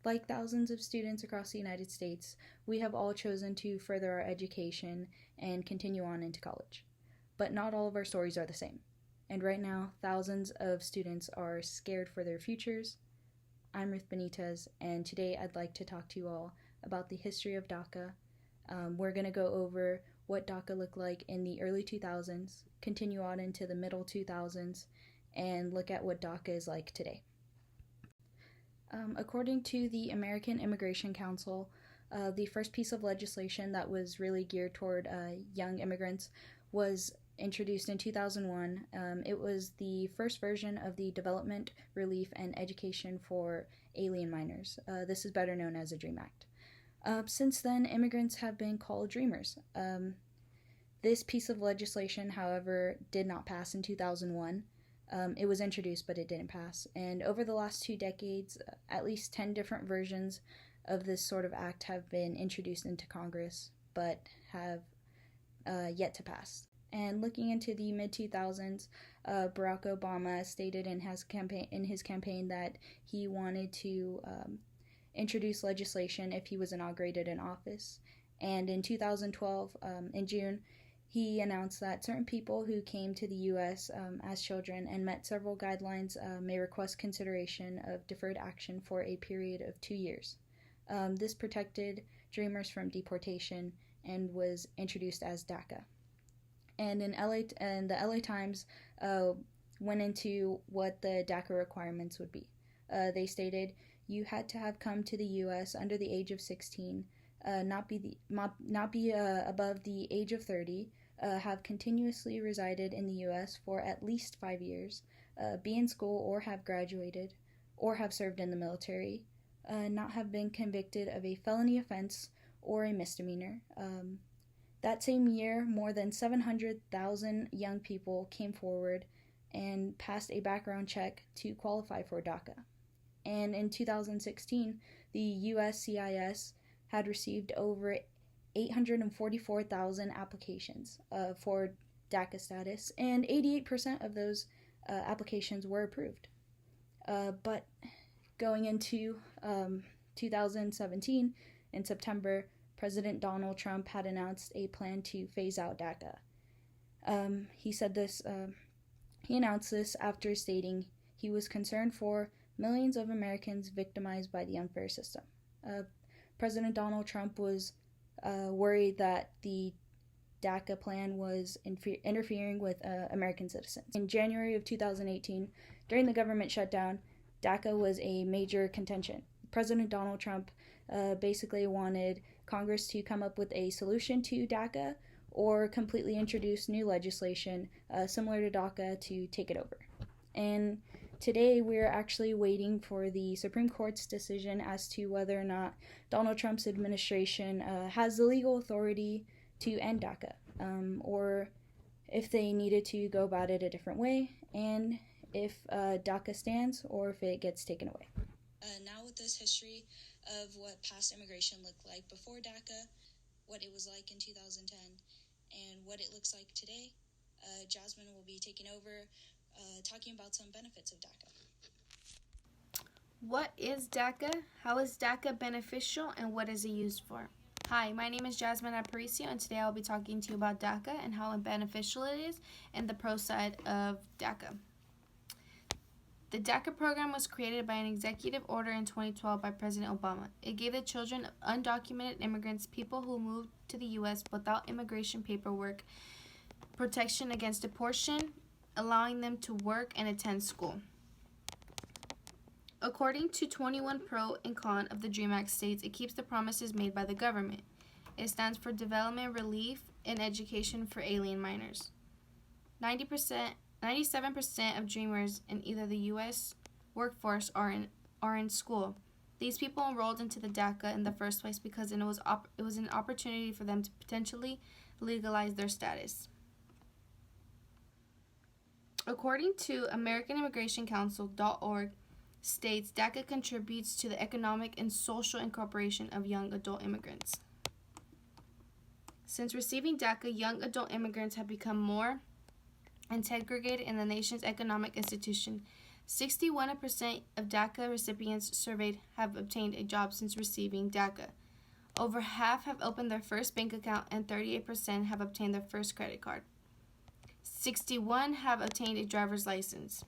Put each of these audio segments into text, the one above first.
Like thousands of students across the United States, we have all chosen to further our education and continue on into college. But not all of our stories are the same. And right now, thousands of students are scared for their futures. I'm Ruth Benitez, and today I'd like to talk to you all about the history of Daca. We're going to go over what Daca looked like in the early 2000s, continue on into the middle 2000s, and look at what Daca is like today. According to the American Immigration Council, the first piece of legislation that was really geared toward young immigrants was introduced in 2001. It was the first version of the Development, Relief, and Education for Alien Minors. This is better known as a DREAM Act. Since then, immigrants have been called dreamers. This piece of legislation, however, did not pass in 2001. It was introduced, but it didn't pass. And over the last 2 decades, at least 10 different versions of this sort of act have been introduced into Congress, but have yet to pass. And looking into the mid-2000s, Barack Obama stated in his campaign that he wanted to introduce legislation if he was inaugurated in office. And in 2012, in June, he announced that certain people who came to the U.S. As children and met several guidelines may request consideration of deferred action for a period of 2 years. This protected dreamers from deportation and was introduced as Daca. And the LA Times went into what the Daca requirements would be. They stated you had to have come to the U.S. under the age of 16, not be above the age of 30, have continuously resided in the U.S. for at least 5 years, be in school or have graduated, or have served in the military, not have been convicted of a felony offense or a misdemeanor. That same year, more than 700,000 young people came forward and passed a background check to qualify for Daca. And in 2016, the USCIS had received over 844,000 applications for Daca status, and 88% of those applications were approved. But going into 2017, in September, President Donald Trump had announced a plan to phase out Daca. He announced this after stating he was concerned for millions of Americans victimized by the unfair system. President Donald Trump was worried that the Daca plan was interfering with American citizens. In January of 2018, during the government shutdown, Daca was a major contention. President Donald Trump basically wanted Congress to come up with a solution to Daca or completely introduce new legislation similar to Daca to take it over. And today we're actually waiting for the Supreme Court's decision as to whether or not Donald Trump's administration has the legal authority to end Daca, or if they needed to go about it a different way, and if Daca stands or if it gets taken away. Now with this history of what past immigration looked like before Daca, what it was like in 2010, and what it looks like today, Jazmin will be taking over talking about some benefits of Daca. What is Daca? How is Daca beneficial, and what is it used for? Hi, my name is Jazmin Aparicio, and today I'll be talking to you about Daca and how beneficial it is and the pro side of Daca. The Daca program was created by an executive order in 2012 by President Obama. It gave the children of undocumented immigrants, people who moved to the U.S. without immigration paperwork, protection against deportation, allowing them to work and attend school. According to 21 Pro and Con of the DREAM Act states, it keeps the promises made by the government. It stands for Development, Relief, and Education for Alien Minors. 97% of dreamers in either the U.S. workforce are in school. These people enrolled into the Daca in the first place because it was an opportunity for them to potentially legalize their status. According to AmericanImmigrationCouncil.org, states Daca contributes to the economic and social incorporation of young adult immigrants. Since receiving Daca, young adult immigrants have become more integrated in the nation's economic institution. 61% of DACA recipients surveyed have obtained a job since receiving DACA. Over half have opened their first bank account, and 38% have obtained their first credit card. 61 have obtained a driver's license,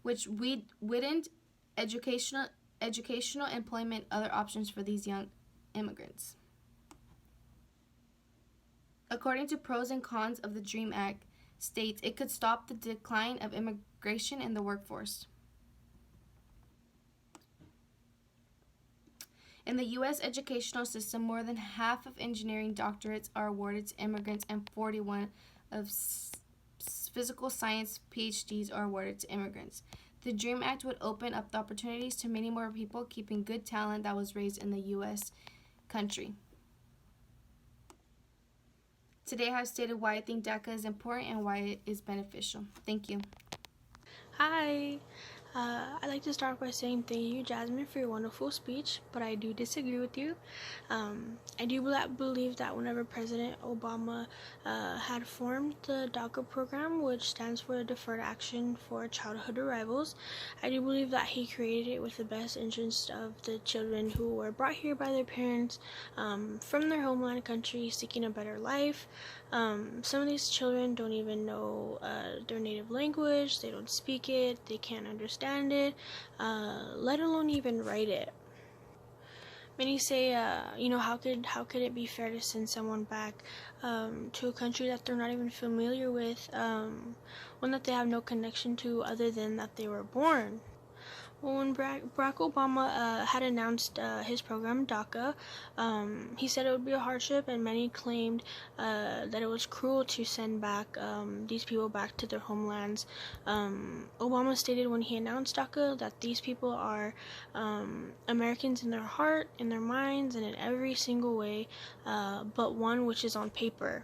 which widened educational, employment, other options for these young immigrants. According to pros and cons of the DREAM Act, states it could stop the decline of immigration in the workforce. In the U.S. educational system, more than half of engineering doctorates are awarded to immigrants, and 41 of physical science PhDs are awarded to immigrants. The DREAM Act would open up the opportunities to many more people, keeping good talent that was raised in the U.S. country. Today I have stated why I think DACA is important and why it is beneficial. Thank you. Hi. I'd like to start by saying thank you, Jazmin, for your wonderful speech, but I do disagree with you. I do believe that whenever President Obama had formed the Daca program, which stands for Deferred Action for Childhood Arrivals, I do believe that he created it with the best interest of the children who were brought here by their parents from their homeland country seeking a better life. Some of these children don't even know their native language, they don't speak it, they can't understand it, let alone even write it. Many say, how could it be fair to send someone back to a country that they're not even familiar with, one that they have no connection to other than that they were born? Well, when Barack Obama had announced his program, DACA, he said it would be a hardship, and many claimed that it was cruel to send back these people back to their homelands. Obama stated when he announced DACA that these people are Americans in their heart, in their minds, and in every single way, but one which is on paper.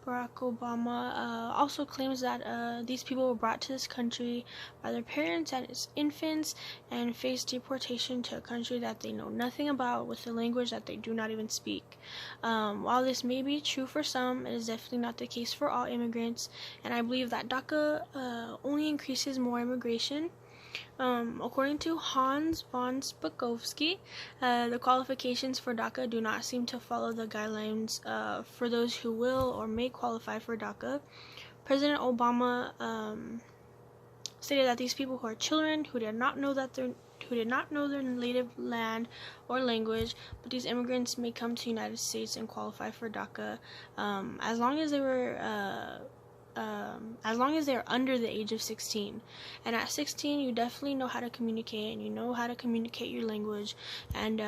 Barack Obama also claims that these people were brought to this country by their parents as infants and face deportation to a country that they know nothing about with a language that they do not even speak. While this may be true for some, it is definitely not the case for all immigrants, and I believe that DACA only increases more immigration. According to Hans von Spakovsky, the qualifications for DACA do not seem to follow the guidelines for those who will or may qualify for DACA. President Obama stated that these people who are children who did not know their native land or language, but these immigrants may come to the United States and qualify for DACA as long as they are under the age of 16. And at 16, you definitely know how to communicate, and you know how to communicate your language, and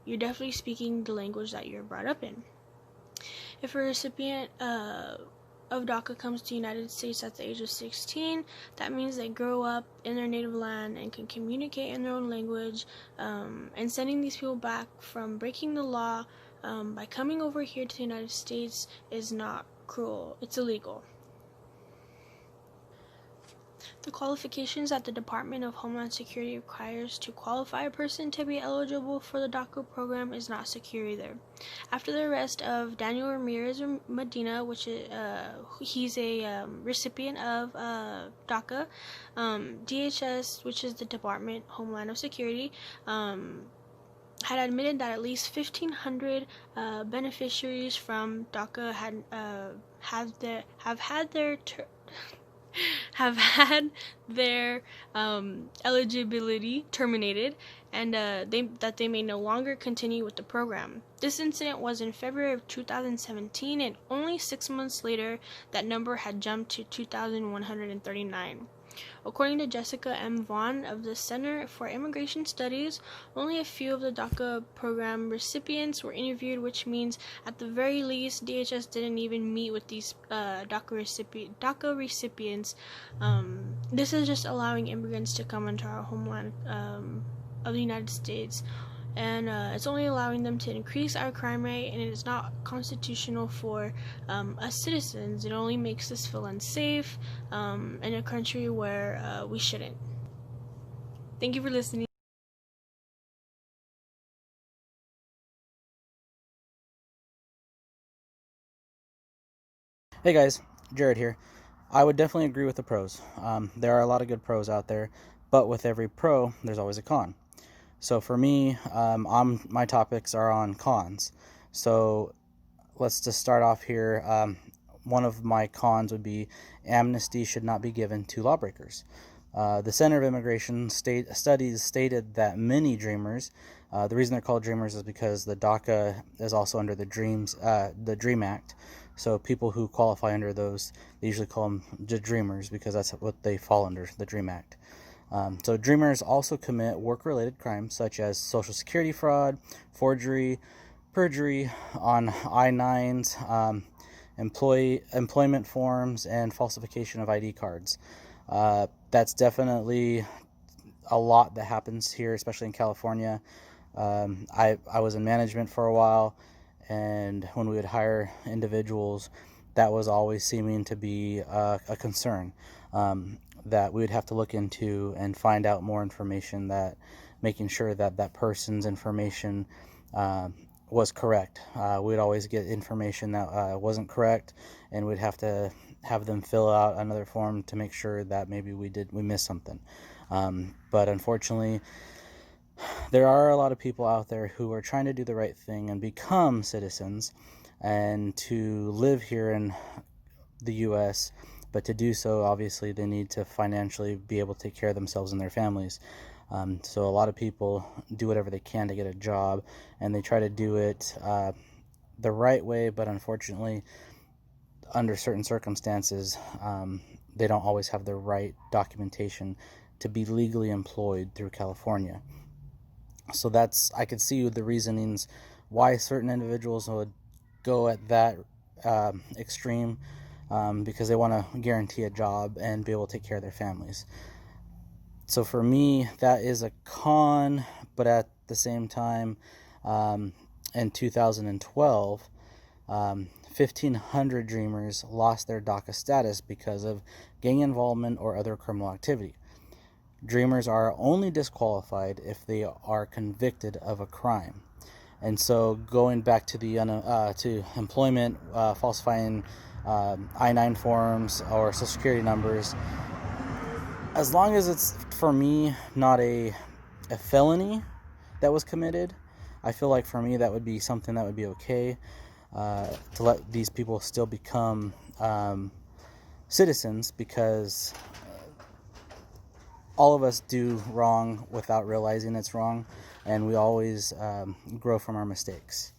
you're definitely speaking the language that you're brought up in. If a recipient of DACA comes to the United States at the age of 16, that means they grow up in their native land and can communicate in their own language, and sending these people back from breaking the law by coming over here to the United States is not cruel, it's illegal. The qualifications that the Department of Homeland Security requires to qualify a person to be eligible for the DACA program is not secure either. After the arrest of Daniel Ramirez Medina, which is he's a recipient of DACA, DHS, which is the Department of Homeland Security, had admitted that at least 1,500 beneficiaries from DACA have had their eligibility terminated, and that they may no longer continue with the program. This incident was in February of 2017, and only 6 months later, that number had jumped to 2,139. According to Jessica M. Vaughn of the Center for Immigration Studies, only a few of the DACA program recipients were interviewed, which means at the very least DHS didn't even meet with these DACA recipients. This is just allowing immigrants to come into our homeland of the United States, and it's only allowing them to increase our crime rate, and it is not constitutional for us citizens. It only makes us feel unsafe in a country where we shouldn't. Thank you for listening. Hey guys, Jared here. I would definitely agree with the pros. There are a lot of good pros out there, but with every pro, there's always a con. So for me, my topics are on cons. So let's just start off here. One of my cons would be amnesty should not be given to lawbreakers. The Center of Immigration studies stated that many dreamers, the reason they're called dreamers is because the Daca is also under the Dream Act. So people who qualify under those, they usually call them dreamers because that's what they fall under, the Dream Act. So dreamers also commit work-related crimes such as Social Security fraud, forgery, perjury on I-9s, employment forms, and falsification of ID cards. That's definitely a lot that happens here, especially in California. I was in management for a while, and when we would hire individuals, that was always seeming to be a concern that we would have to look into and find out more information, that making sure that that person's information was correct. We'd always get information that wasn't correct, and we'd have to have them fill out another form to make sure that maybe we missed something. But unfortunately, there are a lot of people out there who are trying to do the right thing and become citizens and to live here in the U.S., but to do so, obviously, they need to financially be able to take care of themselves and their families. So a lot of people do whatever they can to get a job, and they try to do it the right way, but unfortunately, under certain circumstances, they don't always have the right documentation to be legally employed through California. So I could see the reasonings why certain individuals would go at that extreme, because they want to guarantee a job and be able to take care of their families. So for me, that is a con, but at the same time, in 2012, 1,500 dreamers lost their DACA status because of gang involvement or other criminal activity. Dreamers are only disqualified if they are convicted of a crime. And so going back to the to employment, falsifying I-9 forms or Social Security numbers, as long as it's, for me, not a felony that was committed, I feel like for me that would be something that would be okay, to let these people still become citizens, because all of us do wrong without realizing it's wrong, and we always grow from our mistakes.